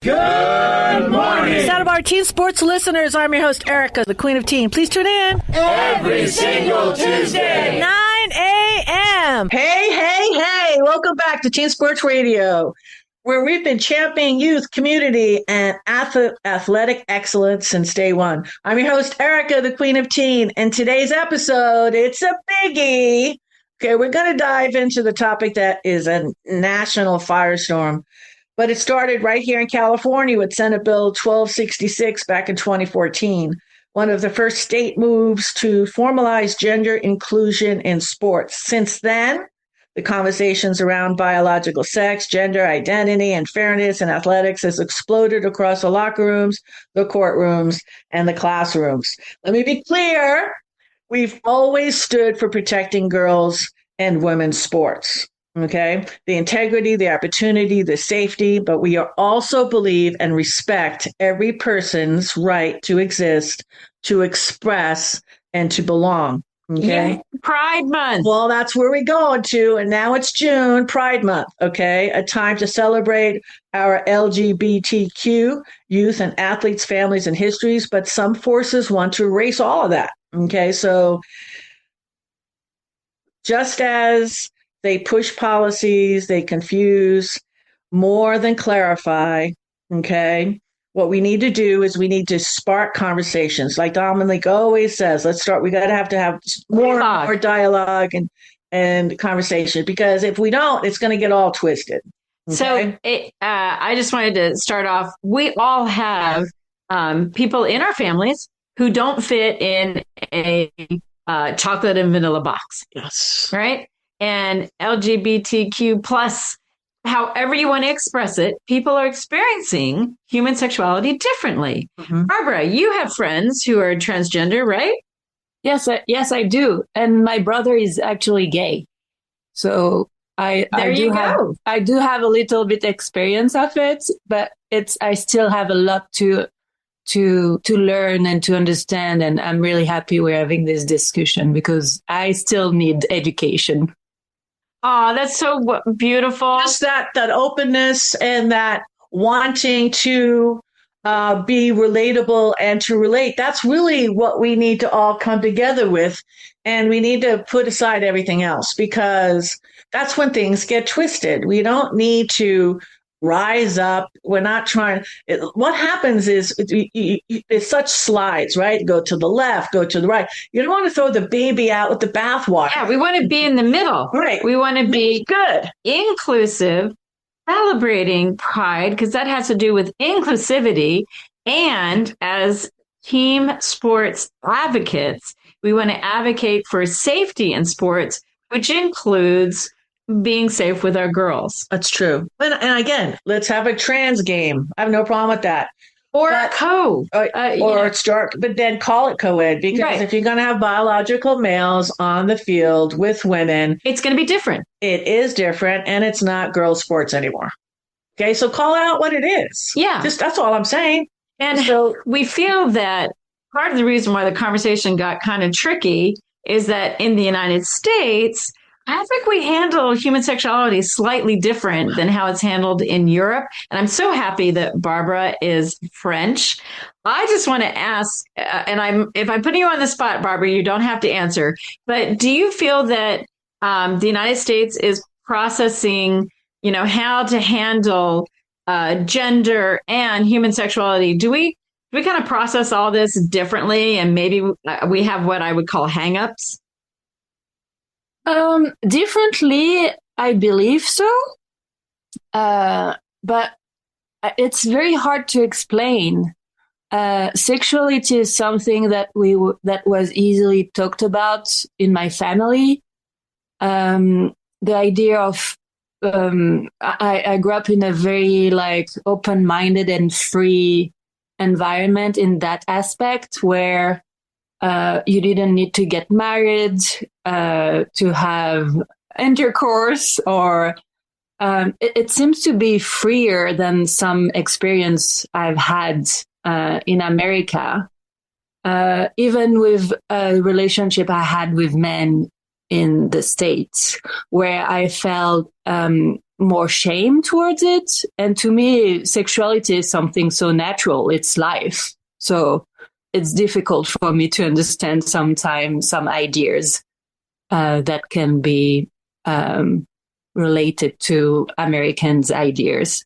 Good morning. Sound of our teen sports listeners, I'm your host, Erica, the Queen of Teen. Please tune in every single Tuesday, 9 a.m. Hey. Welcome back to Teen Sports Radio, where we've been championing youth, community, and athletic excellence since day one. I'm your host, Erica, the Queen of Teen, and today's episode, it's a biggie. Okay, we're going to dive into the topic that is a national firestorm, but it started right here in California with Senate Bill 1266 back in 2014, one of the first state moves to formalize gender inclusion in sports. Since then, the conversations around biological sex, gender identity, and fairness in athletics has exploded across the locker rooms, the courtrooms, and the classrooms. Let me be clear. We've always stood for protecting girls and women's sports, okay? The integrity, the opportunity, the safety, but we also believe and respect every person's right to exist, to express, and to belong. Okay. Yeah, Pride Month. Well, that's where we're going to. And now it's June, Pride Month. Okay. A time to celebrate our LGBTQ youth and athletes, families, and histories. But some forces want to erase all of that. Okay. So just as they push policies, they confuse more than clarify. Okay. What we need to do is we need to spark conversations. Like Dominique always says, we got to have more dialogue and conversation, because if we don't, it's going to get all twisted. Okay? So I just wanted to start off. We all have people in our families who don't fit in a chocolate and vanilla box. Yes. Right. And LGBTQ plus, however you want to express it, people are experiencing human sexuality differently. Mm-hmm. Barbara, you have friends who are transgender, right? Yes, I do. And my brother is actually gay. So I do have a little bit experience of it, but I still have a lot to learn and to understand. And I'm really happy we're having this discussion because I still need education. Oh, that's so beautiful. Just that openness and that wanting to be relatable and to relate. That's really what we need to all come together with. And we need to put aside everything else, because that's when things get twisted. We don't need to rise up. We're not trying. What happens is it's such slides, right? Go to the left, go to the right. You don't want to throw the baby out with the bathwater. Yeah, we want to be in the middle. Right. We want to be good, inclusive, celebrating pride, because that has to do with inclusivity. And as team sports advocates, we want to advocate for safety in sports, which includes being safe with our girls. That's true. And again, let's have a trans game. I have no problem with that. Or it's dark, but then call it co-ed, because if you're going to have biological males on the field with women, it's going to be different. It is different, and it's not girls' sports anymore. Okay, so call out what it is. Yeah. That's all I'm saying. And so we feel that part of the reason why the conversation got kind of tricky is that in the United States, I think we handle human sexuality slightly different than how it's handled in Europe. And I'm so happy that Barbara is French. I just want to ask, if I'm putting you on the spot, Barbara, you don't have to answer, but do you feel that the United States is processing, how to handle gender and human sexuality? Do we kind of process all this differently, and maybe we have what I would call hang-ups? Differently, I believe so. But it's very hard to explain. Sexuality is something that that was easily talked about in my family. The idea of I grew up in a very open-minded and free environment in that aspect, where you didn't need to get married to have intercourse, or it seems to be freer than some experience I've had in America. Even with a relationship I had with men, in the States, where I felt more shame towards it. And to me, sexuality is something so natural. It's life. So it's difficult for me to understand sometimes some ideas that can be related to Americans' ideas.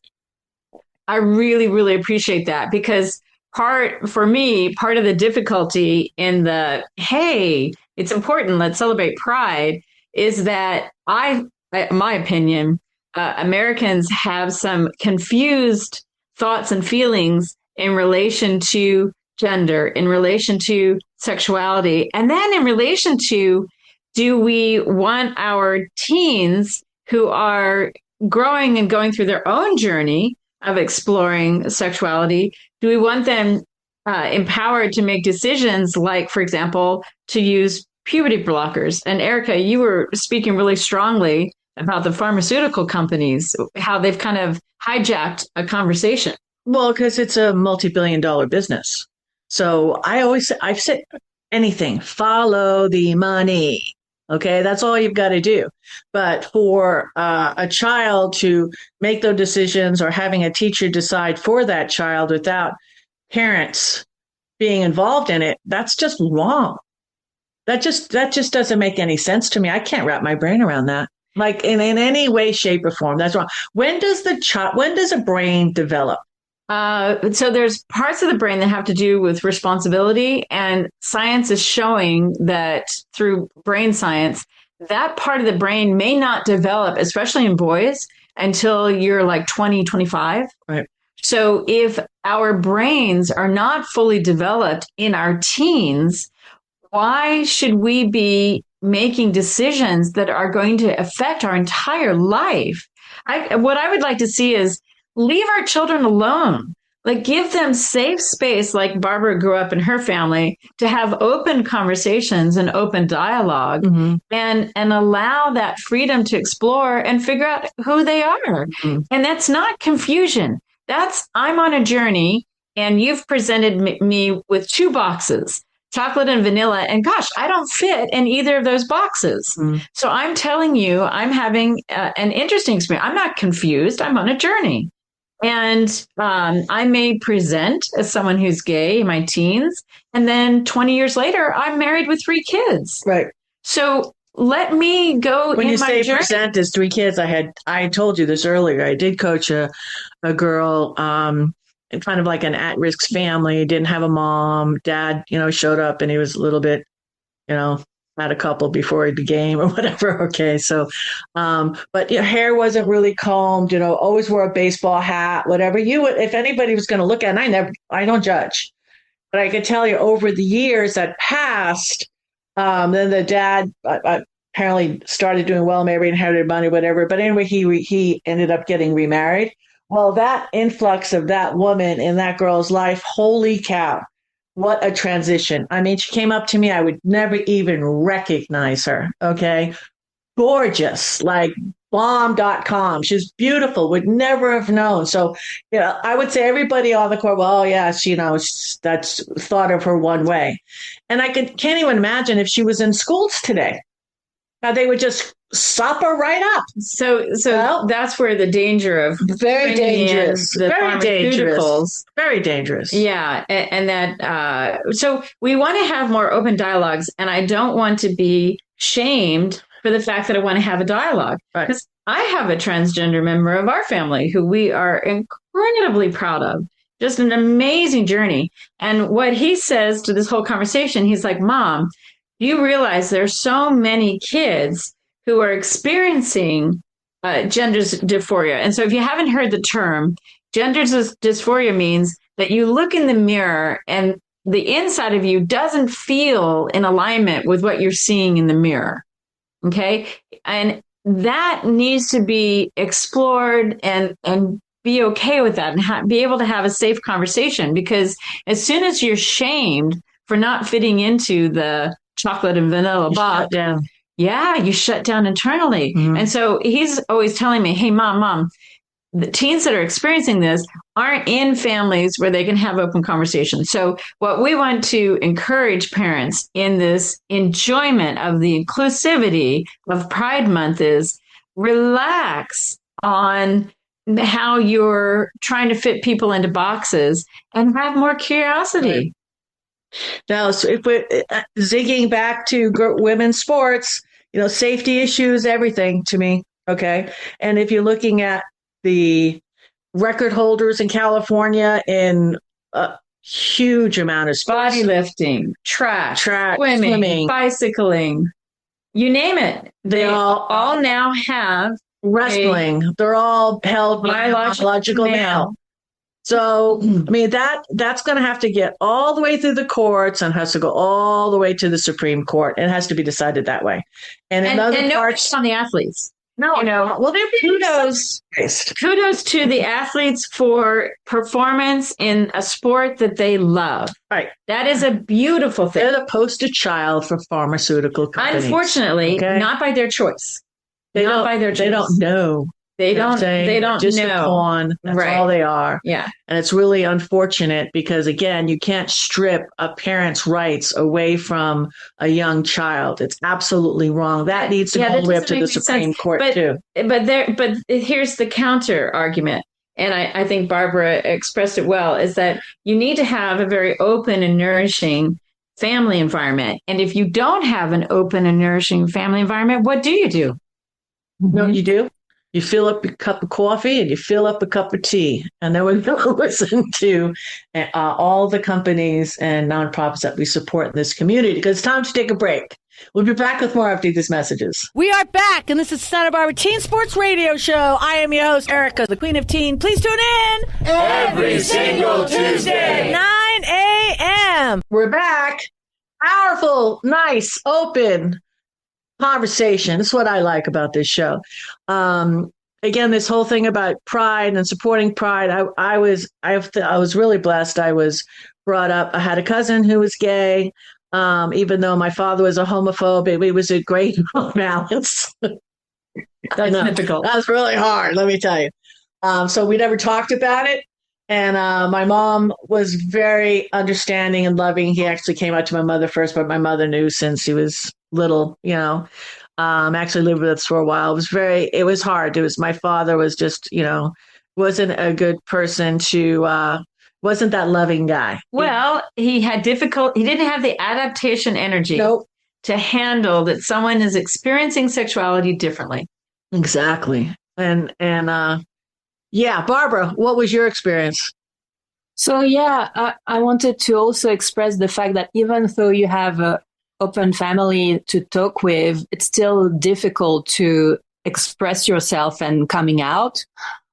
I really, really appreciate that, because part of the difficulty in the, hey, it's important, let's celebrate Pride, is that my opinion, Americans have some confused thoughts and feelings in relation to gender, in relation to sexuality, and then in relation to, do we want our teens who are growing and going through their own journey of exploring sexuality, do we want them empowered to make decisions like, for example, to use puberty blockers? And Erica, you were speaking really strongly about the pharmaceutical companies, how they've kind of hijacked a conversation. Well, because it's a multi-billion-dollar business. So I've said anything, follow the money. Okay, that's all you've got to do. But for a child to make those decisions, or having a teacher decide for that child without parents being involved in it, that's just wrong. That just doesn't make any sense to me. I can't wrap my brain around that. Like in any way, shape, or form, that's wrong. When does a brain develop? So there's parts of the brain that have to do with responsibility, and science is showing that through brain science, that part of the brain may not develop, especially in boys, until you're like 20, 25. Right. So if our brains are not fully developed in our teens, why should we be making decisions that are going to affect our entire life? What I would like to see is leave our children alone. Like, give them safe space, like Barbara grew up in her family, to have open conversations and open dialogue, and allow that freedom to explore and figure out who they are. And that's not confusion. That's, I'm on a journey, and you've presented me with two boxes, chocolate and vanilla, and gosh, I don't fit in either of those boxes. So I'm telling you, I'm having an interesting experience. I'm not confused. I'm on a journey. And I may present as someone who's gay in my teens, and then 20 years later, I'm married with 3 kids. Right. So let me go. When in you my say journey. present as 3 kids, I told you this earlier. I did coach a girl in kind of like an at-risk family, didn't have a mom. Dad, showed up, and he was a little bit, had a couple before the game or whatever. Okay. So, but hair wasn't really combed, always wore a baseball hat, whatever if anybody was going to look at it, I don't judge, but I could tell you over the years that passed, then the dad apparently started doing well, maybe inherited money, whatever. But anyway, he ended up getting remarried. Well, that influx of that woman in that girl's life, holy cow. What a transition. I mean, she came up to me. I would never even recognize her. Okay. Gorgeous, like bomb.com. She's beautiful, would never have known. So, I would say everybody on the court, well, yeah, that's thought of her one way. And I can't even imagine if she was in schools today. Now they would just sop her right up. So that's where the danger of very dangerous, very dangerous, very dangerous. Yeah, and that so we want to have more open dialogues, and I don't want to be shamed for the fact that I want to have a dialogue, because I have a transgender member of our family who we are incredibly proud of. Just an amazing journey. And what he says to this whole conversation, he's like, Mom, you realize there's so many kids who are experiencing gender dysphoria. And so if you haven't heard the term, gender dysphoria means that you look in the mirror and the inside of you doesn't feel in alignment with what you're seeing in the mirror. Okay. And that needs to be explored and be okay with that, and be able to have a safe conversation, because as soon as you're shamed for not fitting into the chocolate and vanilla box, you shut down internally. And so he's always telling me, hey, mom, the teens that are experiencing this aren't in families where they can have open conversations. So what we want to encourage parents in this enjoyment of the inclusivity of Pride Month is relax on how you're trying to fit people into boxes and have more curiosity. Right. Now, so if we're zigging back to women's sports, safety issues, everything to me. Okay. And if you're looking at the record holders in California in a huge amount of sports, bodylifting, track, swimming, bicycling, you name it. They all now have wrestling. They're all held by biological male. So, I mean, that's going to have to get all the way through the courts and has to go all the way to the Supreme Court. It has to be decided that way. And in other parts, on the athletes. No, well, they're kudos to the athletes for performance in a sport that they love. Right. That is a beautiful thing. They're the poster child for pharmaceutical companies. Unfortunately, not by their choice. They don't know. They don't just know. A pawn. That's all they are. Yeah. And it's really unfortunate because, again, you can't strip a parent's rights away from a young child. It's absolutely wrong. That needs to go all the way up to the Supreme Court, too. But here's the counter argument. And I think Barbara expressed it well, is that you need to have a very open and nourishing family environment. And if you don't have an open and nourishing family environment, what do you do? No, you do. You fill up a cup of coffee and you fill up a cup of tea. And then we're going to listen to all the companies and nonprofits that we support in this community because it's time to take a break. We'll be back with more after these messages. We are back, and this is Santa Barbara Teen Sports Radio Show. I am your host, Erica, the Queen of Teen. Please tune in every single Tuesday, 9 a.m. We're back. Powerful, nice, open conversation. That's what I like about this show. Again, this whole thing about pride and supporting pride. I was really blessed. I was brought up. I had a cousin who was gay, even though my father was a homophobe. It was a great balance. That's difficult. That was really hard. Let me tell you. So we never talked about it. And my mom was very understanding and loving. He actually came out to my mother first, but my mother knew since he was little, actually lived with us for a while. It was hard. My father was just, wasn't a good person wasn't that loving guy. Well, he didn't have the adaptation energy to handle that someone is experiencing sexuality differently. Exactly. And Barbara, what was your experience? So, I wanted to also express the fact that even though you have a open family to talk with, it's still difficult to express yourself and coming out.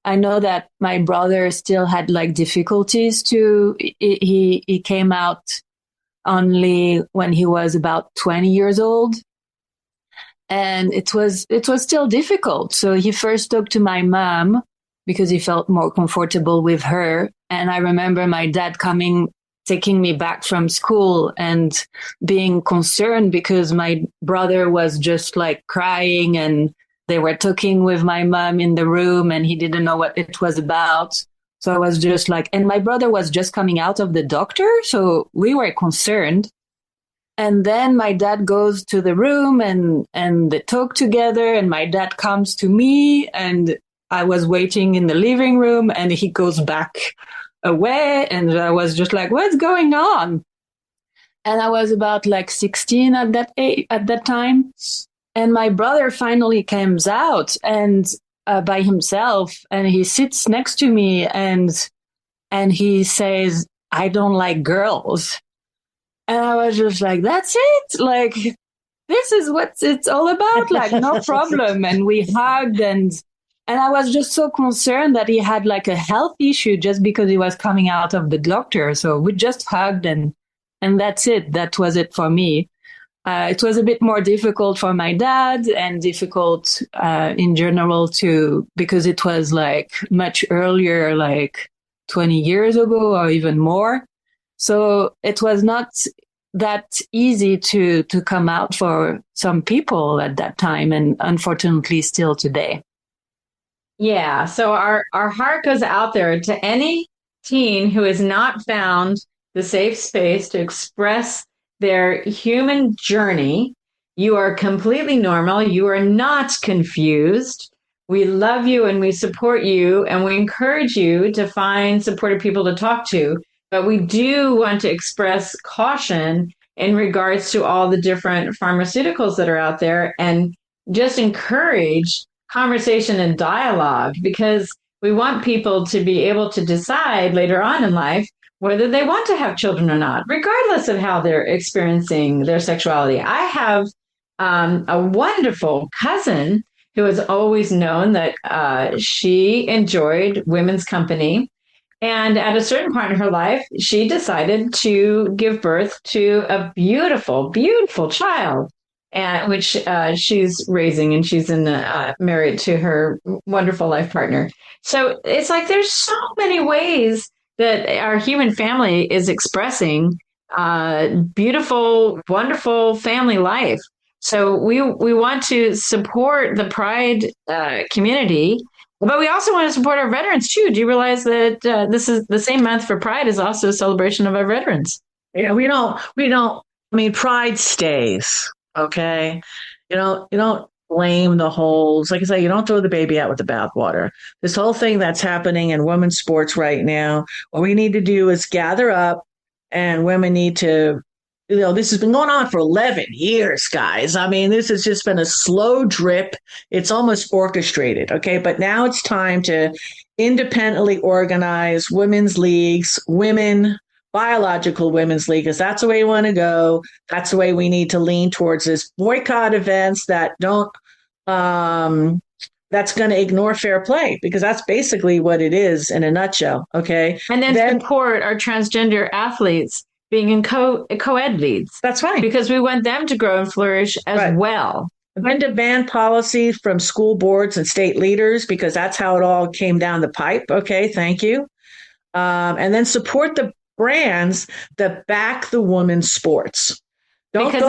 I know that my brother still had difficulties he came out only when he was about 20 years old. And it was still difficult. So he first talked to my mom because he felt more comfortable with her. And I remember my dad taking me back from school and being concerned because my brother was just crying and they were talking with my mom in the room and he didn't know what it was about. So I was just and my brother was just coming out of the doctor. So we were concerned. And then my dad goes to the room and they talk together and my dad comes to me and I was waiting in the living room and he goes back away and I was just what's going on? And I was about 16 at that time. And my brother finally comes out and by himself and he sits next to me and he says, "I don't like girls." And I was just that's it. This is what it's all about. No problem. And we hugged and I was just so concerned that he had a health issue just because he was coming out of the doctor. So we just hugged and that's it. That was it for me. It was a bit more difficult for my dad and difficult in general too, because it was much earlier, 20 years ago or even more. So it was not that easy to come out for some people at that time and unfortunately still today. Yeah. So our heart goes out there to any teen who has not found the safe space to express their human journey. You are completely normal. You are not confused. We love you and we support you and we encourage you to find supportive people to talk to. But we do want to express caution in regards to all the different pharmaceuticals that are out there and just encourage conversation and dialogue because we want people to be able to decide later on in life whether they want to have children or not, regardless of how they're experiencing their sexuality. I have a wonderful cousin who has always known that she enjoyed women's company. And at a certain point in her life, she decided to give birth to a beautiful, beautiful child, which she's raising, and she's married to her wonderful life partner. So it's like there's so many ways that our human family is expressing beautiful, wonderful family life. So we want to support the Pride community, but we also want to support our veterans too. Do you realize that this is the same month for Pride is also a celebration of our veterans? Yeah, we don't. I mean, Pride stays. Okay, you don't blame the holes. Like I say, you don't throw the baby out with the bathwater. This whole thing that's happening in women's sports right now, what we need to do is gather up, and women need to. This has been going on for 11 years, guys. I mean, this has just been a slow drip. It's almost orchestrated, okay? But now it's time to independently organize women's leagues, biological women's league, because that's the way we want to go. That's the way we need to lean towards this. Boycott events that don't, that's going to ignore fair play, because that's basically what it is in a nutshell, okay? And then support our transgender athletes being in co-ed leads. That's right. Because we want them to grow and flourish as well. And to ban policy from school boards and state leaders, because that's how it all came down the pipe. Okay, thank you. And then support the brands that back the women's sports. Because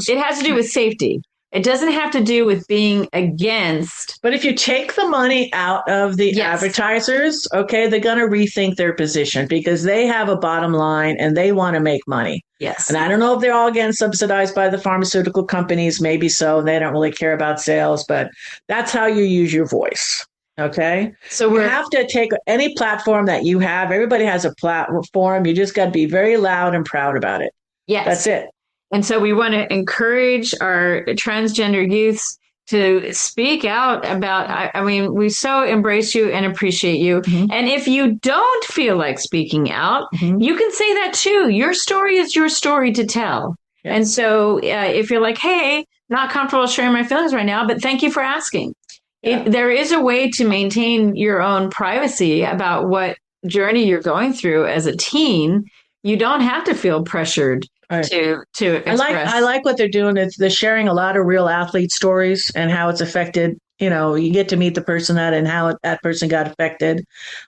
it has to do with safety. It doesn't have to do with being against. But if you take the money out of the advertisers, okay, they're going to rethink their position because they have a bottom line and they want to make money. Yes. And I don't know if they're all getting subsidized by the pharmaceutical companies. Maybe so. They don't really care about sales, but that's how you use your voice. Okay. So you have to take any platform that you have. Everybody has a platform. You just got to be very loud and proud about it. Yes. That's it. And so we want to encourage our transgender youths to speak out about, I mean, we so embrace you and appreciate you. Mm-hmm. And if you don't feel like speaking out, you can say that too. Your story is your story to tell. Yes. And so if you're like, hey, not comfortable sharing my feelings right now, but thank you for asking. Yeah. There is a way to maintain your own privacy about what journey you're going through as a teen. You don't have to feel pressured to express. I like what they're doing. They're sharing a lot of real athlete stories and how it's affected. You get to meet the person and how that person got affected,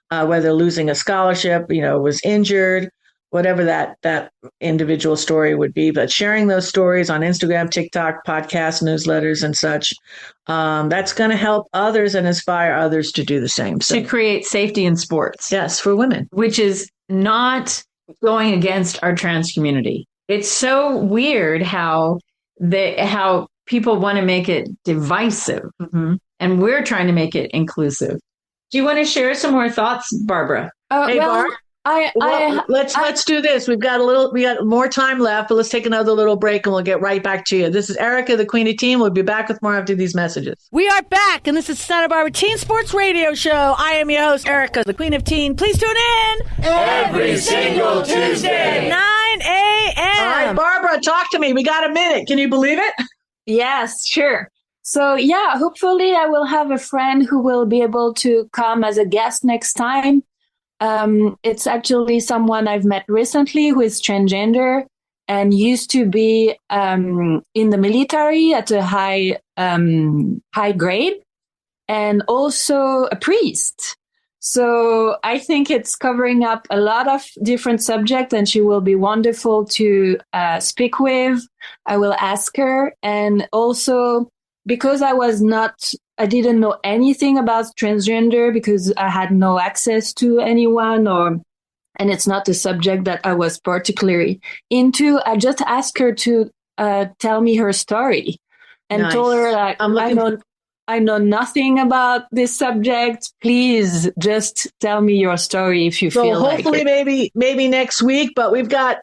whether losing a scholarship, was injured, whatever that individual story would be. But sharing those stories on Instagram, TikTok, podcasts, newsletters, and such, that's going to help others and inspire others to do the same. So, to create safety in sports. Yes, for women. Which is not going against our trans community. It's so weird how people want to make it divisive, and we're trying to make it inclusive. Do you want to share some more thoughts, Barbara? Hey, Barb. Let's do this. We got more time left, but let's take another little break and we'll get right back to you. This is Erica, the Queen of Teen. We'll be back with more after these messages. We are back, and this is Santa Barbara Teen Sports Radio Show. I am your host, Erica, the Queen of Teen. Please tune in every single Tuesday, 9 a.m. All right, Barbara, talk to me. We got a minute. Can you believe it? Yes, sure. So yeah, hopefully I will have a friend who will be able to come as a guest next time. It's actually someone I've met recently who is transgender and used to be in the military at a high grade, and also a priest. So I think it's covering up a lot of different subjects, and she will be wonderful to speak with. I will ask her, and also because I didn't know anything about transgender because I had no access to anyone and it's not a subject that I was particularly into. I just asked her to tell me her story and told her like, I know nothing about this subject. Please just tell me your story if you feel like it. So hopefully maybe next week, but we got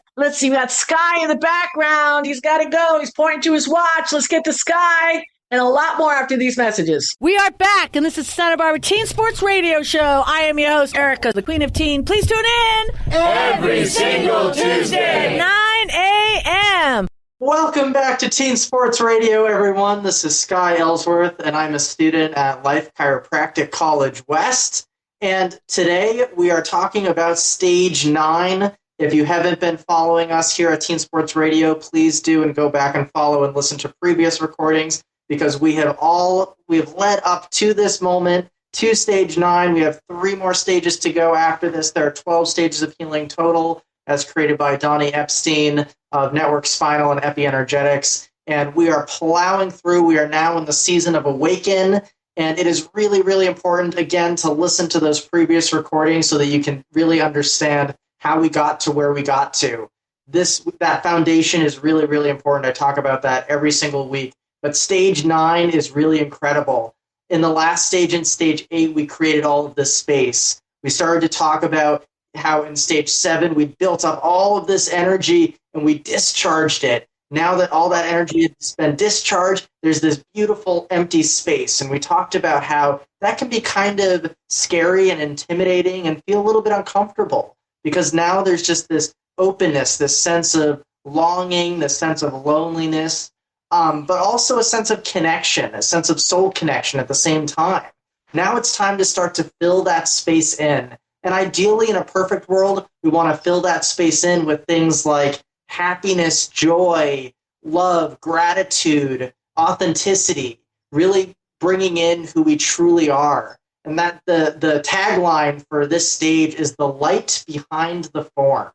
Sky in the background. He's got to go. He's pointing to his watch. Let's get to Sky and a lot more after these messages. We are back, and this is Santa Barbara Teen Sports Radio Show. I am your host, Erica, the Queen of Teen. Please tune in every single Tuesday, 9 a.m. Welcome back to Teen Sports Radio, everyone. This is Sky Ellsworth, and I'm a student at Life Chiropractic College West. And today we are talking about Stage 9. If you haven't been following us here at Teen Sports Radio, please do and go back and follow and listen to previous recordings, because we have led up to this moment, to Stage 9. We have 3 more stages to go after this. There are 12 stages of healing total, as created by Donnie Epstein of Network Spinal and Epienergetics. And we are plowing through. We are now in the season of Awaken. And it is really, really important, again, to listen to those previous recordings so that you can really understand how we got to where we got to. That foundation is really, really important. I talk about that every single week. But Stage 9 is really incredible. In the last stage, in Stage 8, we created all of this space. We started to talk about how in Stage 7 we built up all of this energy and we discharged it. Now that all that energy has been discharged, there's this beautiful empty space. And we talked about how that can be kind of scary and intimidating and feel a little bit uncomfortable, because now there's just this openness, this sense of longing, this sense of loneliness, but also a sense of connection, a sense of soul connection at the same time. Now it's time to start to fill that space in. And ideally, in a perfect world, we want to fill that space in with things like happiness, joy, love, gratitude, authenticity, really bringing in who we truly are. And that the tagline for this stage is the light behind the form.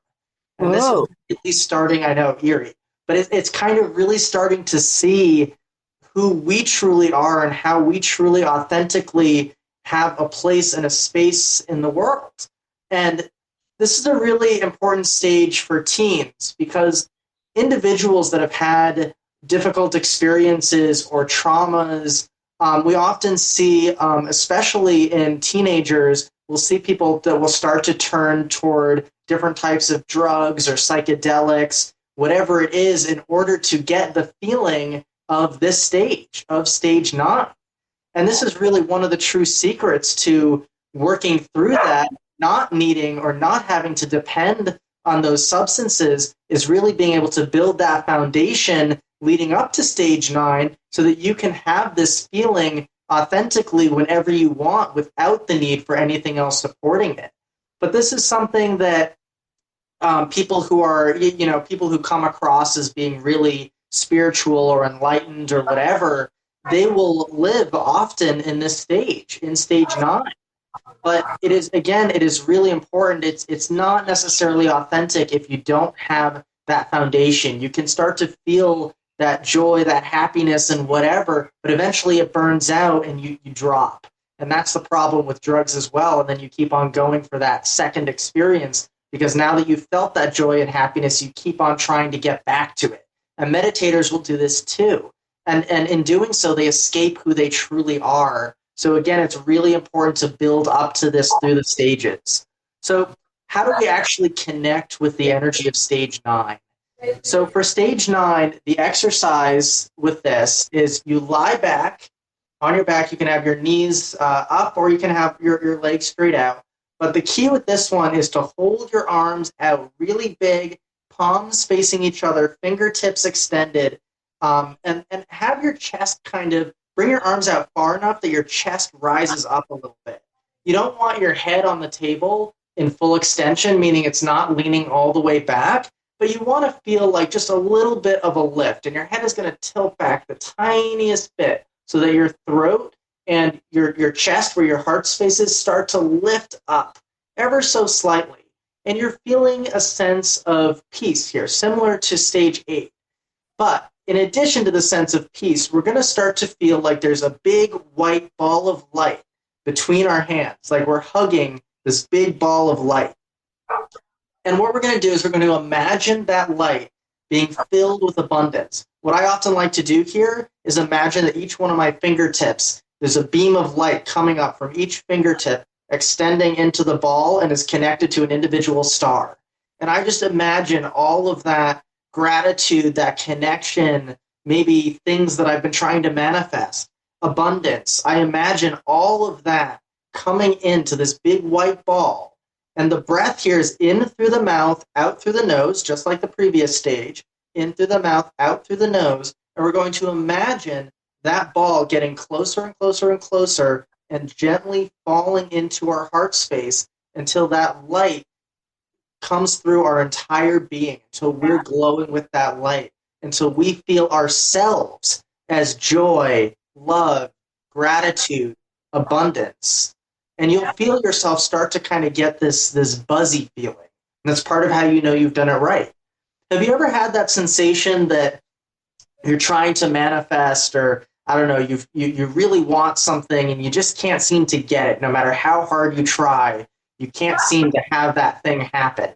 And this is really starting, I know, eerie, but it's kind of really starting to see who we truly are and how we truly authentically have a place and a space in the world. And this is a really important stage for teens, because individuals that have had difficult experiences or traumas, we often see, especially in teenagers, we'll see people that will start to turn toward different types of drugs or psychedelics, whatever it is, in order to get the feeling of this stage, of Stage 9. And this is really one of the true secrets to working through that, not needing or not having to depend on those substances, is really being able to build that foundation leading up to Stage 9 so that you can have this feeling authentically whenever you want without the need for anything else supporting it. But this is something that people who are, people who come across as being really spiritual or enlightened or whatever, they will live often in this stage, in Stage 9. But it is really important. It's not necessarily authentic if you don't have that foundation. You can start to feel that joy, that happiness and whatever, but eventually it burns out and you drop. And that's the problem with drugs as well. And then you keep on going for that second experience, because now that you've felt that joy and happiness, you keep on trying to get back to it. And meditators will do this too. And in doing so, they escape who they truly are. So again, it's really important to build up to this through the stages. So how do we actually connect with the energy of Stage 9? So for Stage 9, the exercise with this is you lie back. On your back, you can have your knees up or you can have your legs straight out. But the key with this one is to hold your arms out really big, palms facing each other, fingertips extended, and have your chest bring your arms out far enough that your chest rises up a little bit. You don't want your head on the table in full extension, meaning it's not leaning all the way back, but you want to feel like just a little bit of a lift, and your head is going to tilt back the tiniest bit so that your throat and your chest, where your heart space is, start to lift up ever so slightly. And you're feeling a sense of peace here, similar to Stage 8. But in addition to the sense of peace, we're going to start to feel like there's a big white ball of light between our hands, like we're hugging this big ball of light. And what we're going to do is we're going to imagine that light being filled with abundance. What I often like to do here is imagine that each one of my fingertips, there's a beam of light coming up from each fingertip, extending into the ball and is connected to an individual star. And I just imagine all of that gratitude, that connection, maybe things that I've been trying to manifest, abundance. I imagine all of that coming into this big white ball. And the breath here is in through the mouth, out through the nose, just like the previous stage, in through the mouth, out through the nose. And we're going to imagine that ball getting closer and closer and closer and gently falling into our heart space until that light comes through our entire being, until we're glowing with that light, until we feel ourselves as joy, love, gratitude, abundance. And you'll feel yourself start to kind of get this buzzy feeling. And that's part of how you know you've done it right. Have you ever had that sensation that you're trying to manifest, or I don't know, you really want something and you just can't seem to get it, no matter how hard you try? You can't seem to have that thing happen.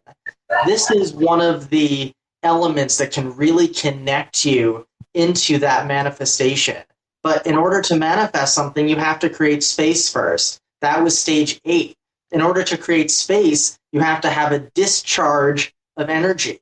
This is one of the elements that can really connect you into that manifestation. But in order to manifest something, you have to create space first. That was stage 8. In order to create space, you have to have a discharge of energy.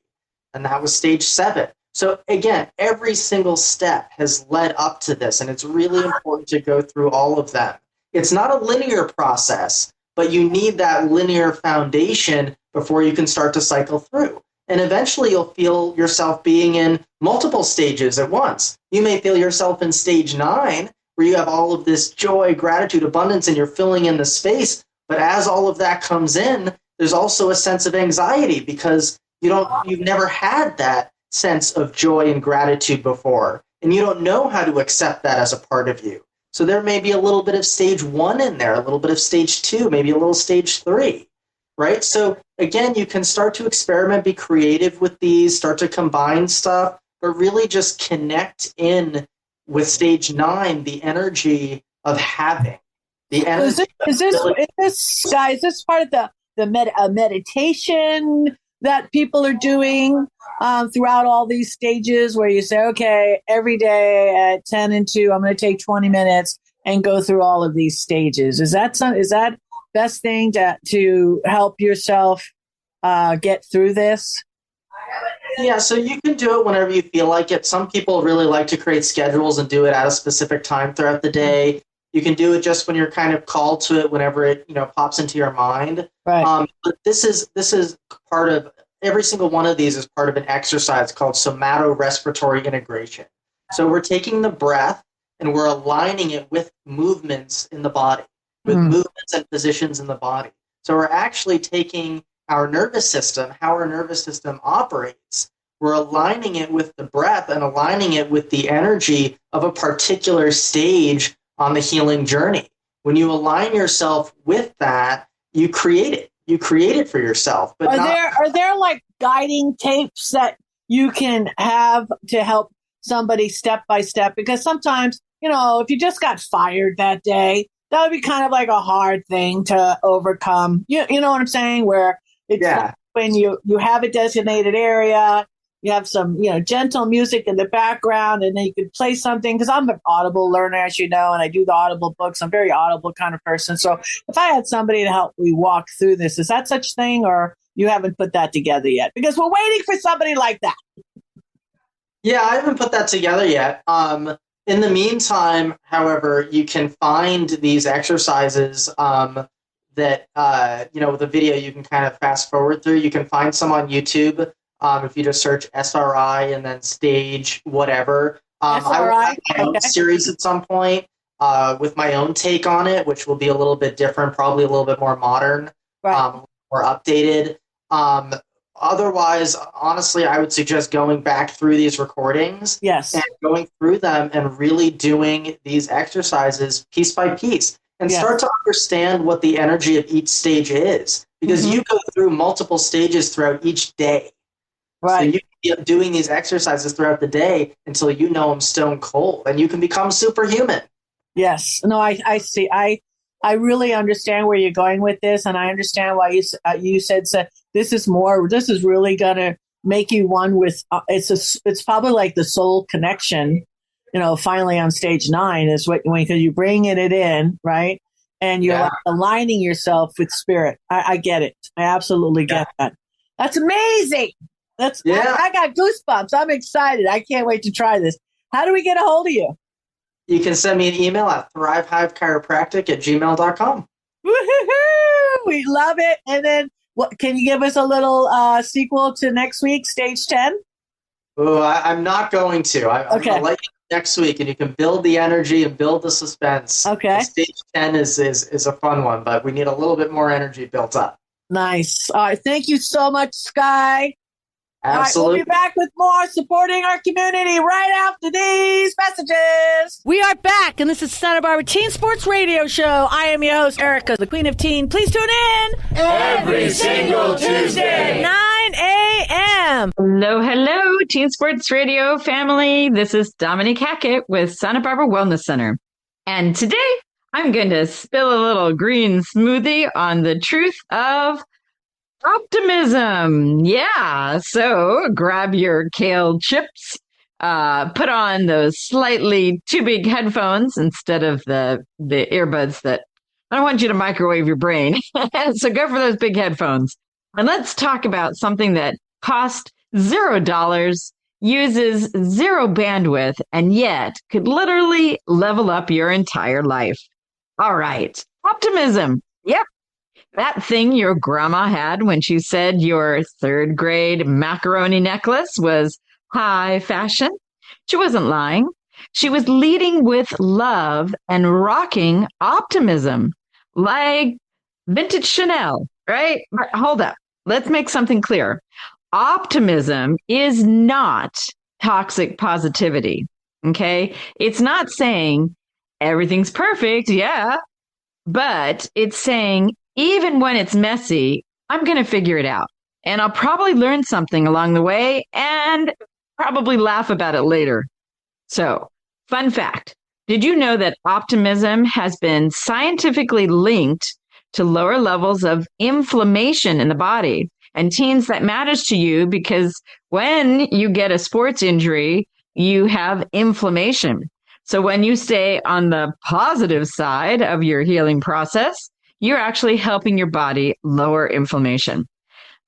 And that was stage 7. So again, every single step has led up to this, and it's really important to go through all of them. It's not a linear process, but you need that linear foundation before you can start to cycle through. And eventually you'll feel yourself being in multiple stages at once. You may feel yourself in stage 9, where you have all of this joy, gratitude, abundance, and you're filling in the space. But as all of that comes in, there's also a sense of anxiety because you've never had that sense of joy and gratitude before. And you don't know how to accept that as a part of you. So there may be a little bit of stage 1 in there, a little bit of stage 2, maybe a little stage 3, right? So again, you can start to experiment, be creative with these, start to combine stuff, but really just connect in with stage 9, the energy of having. The energy. Is this part of the meditation that people are doing throughout all these stages, where you say, okay, every day at 10 and 2, I'm going to take 20 minutes and go through all of these stages? Is that best thing to help yourself get through this? Yeah, so you can do it whenever you feel like it. Some people really like to create schedules and do it at a specific time throughout the day. You can do it just when you're kind of called to it, whenever it pops into your mind. Right. But this is part of every single one of these is part of an exercise called somato-respiratory integration. So we're taking the breath and we're aligning it with movements in the body, with movements and positions in the body. So we're actually taking our nervous system, how our nervous system operates. We're aligning it with the breath and aligning it with the energy of a particular stage on the healing journey. When you align yourself with that, you create it. You create it for yourself. But are there like guiding tapes that you can have to help somebody step by step? Because sometimes, if you just got fired that day, that would be kind of like a hard thing to overcome. You know what I'm saying? Where it's when you have a designated area, you have some, gentle music in the background, and then you could play something. Because I'm an Audible learner, as you know, and I do the Audible books. I'm a very Audible kind of person. So if I had somebody to help me walk through this, is that such thing, or you haven't put that together yet? Because we're waiting for somebody like that. Yeah, I haven't put that together yet. In the meantime, however, you can find these exercises that, with the video you can kind of fast forward through. You can find some on YouTube. If you just search SRI and then stage whatever. I will have my own series at some point with my own take on it, which will be a little bit different, probably a little bit more modern, more updated. Otherwise, honestly, I would suggest going back through these recordings and going through them and really doing these exercises piece by piece and start to understand what the energy of each stage is. Because you go through multiple stages throughout each day. Right. So you can be doing these exercises throughout the day until you know I'm stone cold, and you can become superhuman. Yes. No, I see. I really understand where you're going with this, and I understand why you said so. This is really gonna make you one with. It's probably like the soul connection. Finally on stage 9 is because you bring it in, right, and you're like aligning yourself with spirit. I get it. I absolutely get that. That's amazing. I got goosebumps. I'm excited. I can't wait to try this. How do we get a hold of you? You can send me an email at thrivehivechiropractic@gmail.com. Woo-hoo-hoo! We love it. And then, can you give us a little sequel to next week, stage 10? Oh, I'm not going to. I'm going to let you next week, and you can build the energy and build the suspense. Okay. Stage 10 is a fun one, but we need a little bit more energy built up. Nice. All right. Thank you so much, Sky. Absolutely. All right, we'll be back with more supporting our community right after these messages. We are back, and this is Santa Barbara Teen Sports Radio Show. I am your host, Erica, the Queen of Teen. Please tune in every single Tuesday, 9 a.m. Hello, Teen Sports Radio family. This is Dominique Hackett with Santa Barbara Wellness Center. And today, I'm going to spill a little green smoothie on the truth of optimism. Yeah. So grab your kale chips, put on those slightly too big headphones instead of the earbuds that I don't want you to microwave your brain. So go for those big headphones. And let's talk about something that costs $0, uses zero bandwidth, and yet could literally level up your entire life. All right. Optimism. Yep. That thing your grandma had when she said your 3rd grade macaroni necklace was high fashion. She wasn't lying. She was leading with love and rocking optimism, like vintage Chanel, right? But hold up. Let's make something clear. Optimism is not toxic positivity, okay? It's not saying everything's perfect, yeah, but it's saying even when it's messy, I'm going to figure it out. And I'll probably learn something along the way and probably laugh about it later. So, fun fact. Did you know that optimism has been scientifically linked to lower levels of inflammation in the body? And teens, that matters to you because when you get a sports injury, you have inflammation. So when you stay on the positive side of your healing process, you're actually helping your body lower inflammation.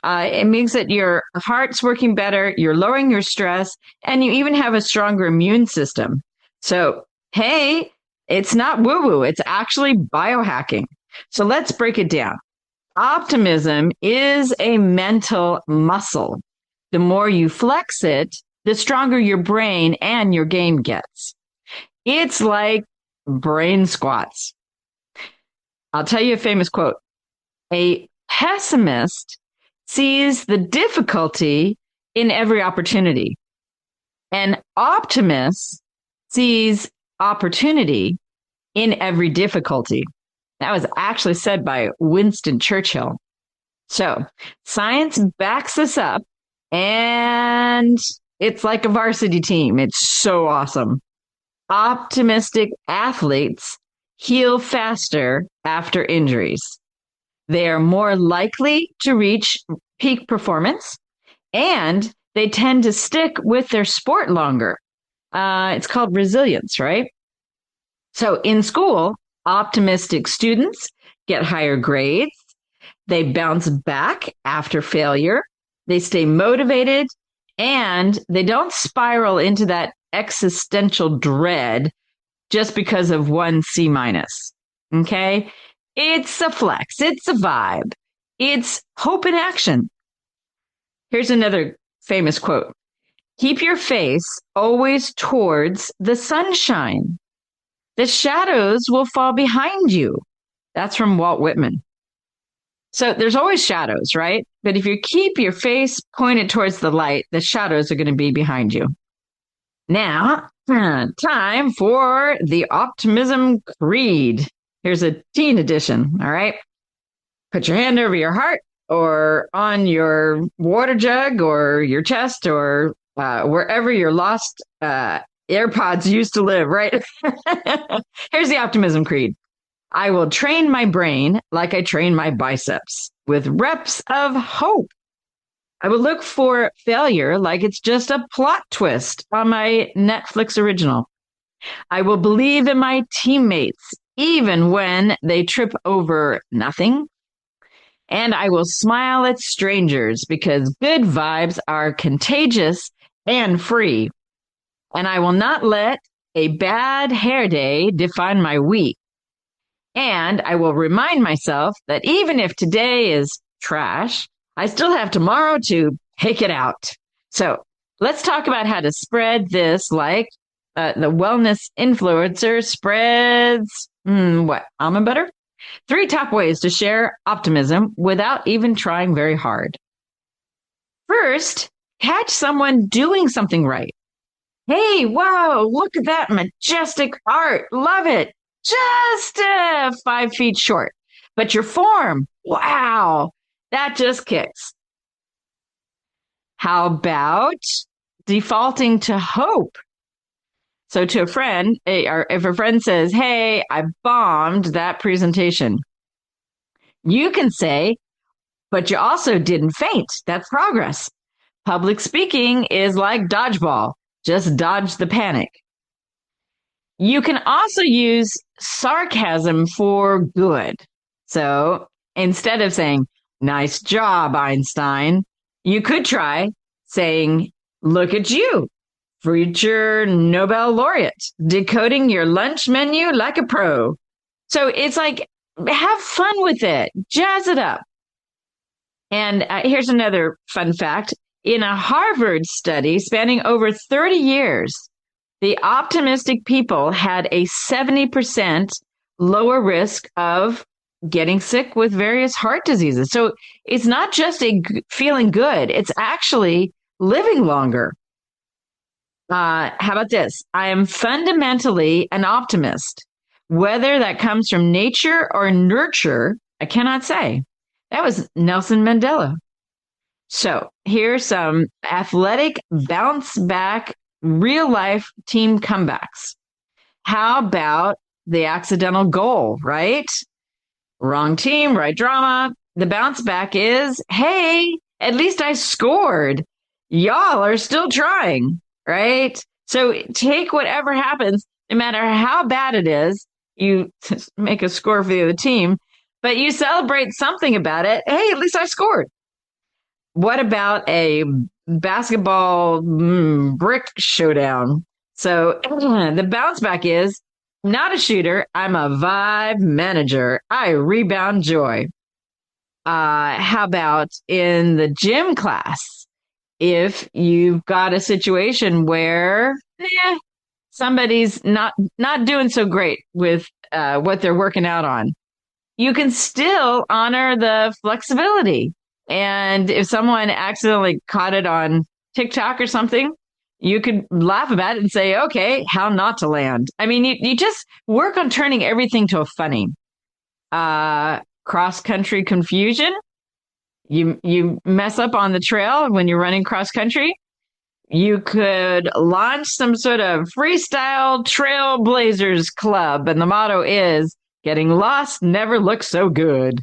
It means that your heart's working better, you're lowering your stress, and you even have a stronger immune system. So, hey, it's not woo-woo, it's actually biohacking. So let's break it down. Optimism is a mental muscle. The more you flex it, the stronger your brain and your game gets. It's like brain squats. I'll tell you a famous quote. A pessimist sees the difficulty in every opportunity. An optimist sees opportunity in every difficulty. That was actually said by Winston Churchill. So science backs this up, and it's like a varsity team. It's so awesome. Optimistic athletes heal faster after injuries. They are more likely to reach peak performance, and they tend to stick with their sport longer. It's called resilience, right? So in school, optimistic students get higher grades. They bounce back after failure. They stay motivated, and they don't spiral into that existential dread just because of one C-. Okay? It's a flex. It's a vibe. It's hope in action. Here's another famous quote. Keep your face always towards the sunshine. The shadows will fall behind you. That's from Walt Whitman. So there's always shadows, right? But if you keep your face pointed towards the light, the shadows are going to be behind you. Now, time for the Optimism Creed. Here's a teen edition, all right? Put your hand over your heart, or on your water jug or your chest or wherever your lost AirPods used to live, right? Here's the optimism creed. I will train my brain like I train my biceps with reps of hope. I will look for failure like it's just a plot twist on my Netflix original. I will believe in my teammates even when they trip over nothing. And I will smile at strangers because good vibes are contagious and free. And I will not let a bad hair day define my week. And I will remind myself that even if today is trash, I still have tomorrow to pick it out. So let's talk about how to spread this like the wellness influencer spreads, almond butter? 3 top ways to share optimism without even trying very hard. First, catch someone doing something right. Hey, wow, look at that majestic art. Love it. Just 5 feet short. But your form, wow, that just kicks. How about defaulting to hope? So to a friend, or if a friend says, hey, I bombed that presentation, you can say, but you also didn't faint. That's progress. Public speaking is like dodgeball. Just dodge the panic. You can also use sarcasm for good. So instead of saying, nice job, Einstein, you could try saying, look at you, future Nobel laureate, decoding your lunch menu like a pro. So it's like, have fun with it. Jazz it up. And here's another fun fact. In a Harvard study spanning over 30 years, the optimistic people had a 70% lower risk of getting sick with various heart diseases. So it's not just feeling good. It's actually living longer. How about this? I am fundamentally an optimist. Whether that comes from nature or nurture, I cannot say. That was Nelson Mandela. So here's some athletic bounce back, real life team comebacks. How about the accidental goal, right? Wrong team, right drama. The bounce back is, hey, at least I scored. Y'all are still trying, right? So take whatever happens, no matter how bad it is, you make a score for the other team, but you celebrate something about it. Hey, at least I scored. What about a basketball brick showdown? So the bounce back is not a shooter. I'm a vibe manager. I rebound joy. How about in the gym class? If you've got a situation where somebody's not doing so great with what they're working out on, you can still honor the flexibility. And if someone accidentally caught it on TikTok or something, you could laugh about it and say, okay, how not to land. I mean, you just work on turning everything to a funny. Cross-country confusion. You mess up on the trail when you're running cross-country. You could launch some sort of freestyle trailblazers club. And the motto is, getting lost never looks so good.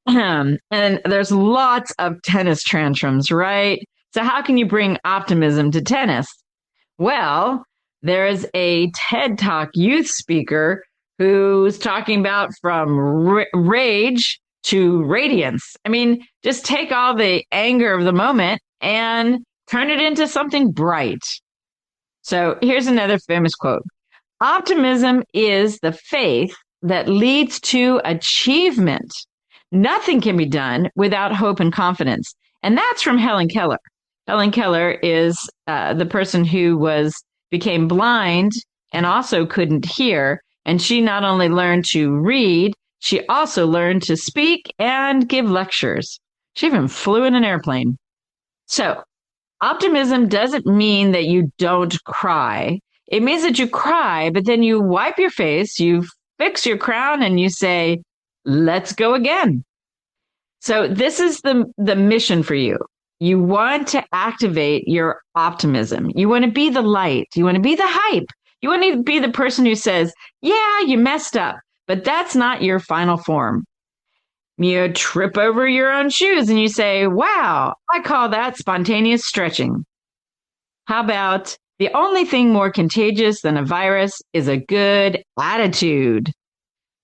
And there's lots of tennis tantrums, right? So how can you bring optimism to tennis? Well, there is a TED Talk youth speaker who's talking about from rage to radiance. I mean, just take all the anger of the moment and turn it into something bright. So here's another famous quote. Optimism is the faith that leads to achievement. Nothing can be done without hope and confidence. And that's from Helen Keller. Helen Keller is the person who became blind and also couldn't hear. And she not only learned to read, she also learned to speak and give lectures. She even flew in an airplane. So optimism doesn't mean that you don't cry. It means that you cry, but then you wipe your face, you fix your crown, and you say, let's go again. So this is the mission for you. You want to activate your optimism. You want to be the light. You want to be the hype. You want to be the person who says, yeah, you messed up, but that's not your final form. You trip over your own shoes and you say, wow, I call that spontaneous stretching. How about the only thing more contagious than a virus is a good attitude?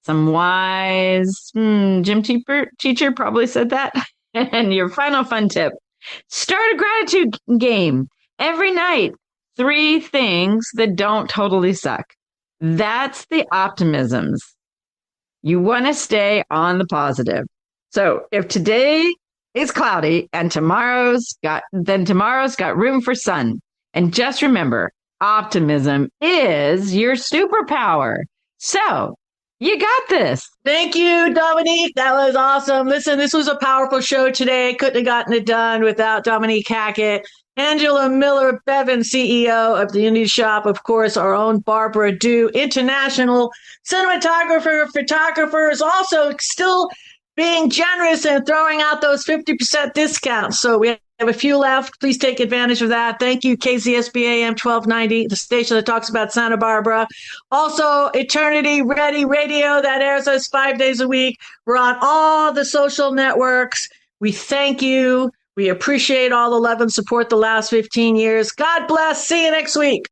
Some wise gym teacher probably said that. And your final fun tip, start a gratitude game every night. 3 things that don't totally suck. That's the optimisms. You want to stay on the positive. So if today is cloudy and tomorrow's got room for sun. And just remember, optimism is your superpower. So you got this. Thank you, Dominique. That was awesome. Listen, this was a powerful show today. Couldn't have gotten it done without Dominique Hackett, Angela Miller Bevan, CEO of the Unity Shop, of course, our own Barbara Dew, international cinematographer, photographers, also still being generous and throwing out those 50% discounts. So we have a few left. Please take advantage of that. Thank you, KZSB AM 1290, the station that talks about Santa Barbara. Also, Eternity Ready Radio, that airs us 5 days a week. We're on all the social networks. We thank you. We appreciate all the love and support the last 15 years. God bless. See you next week.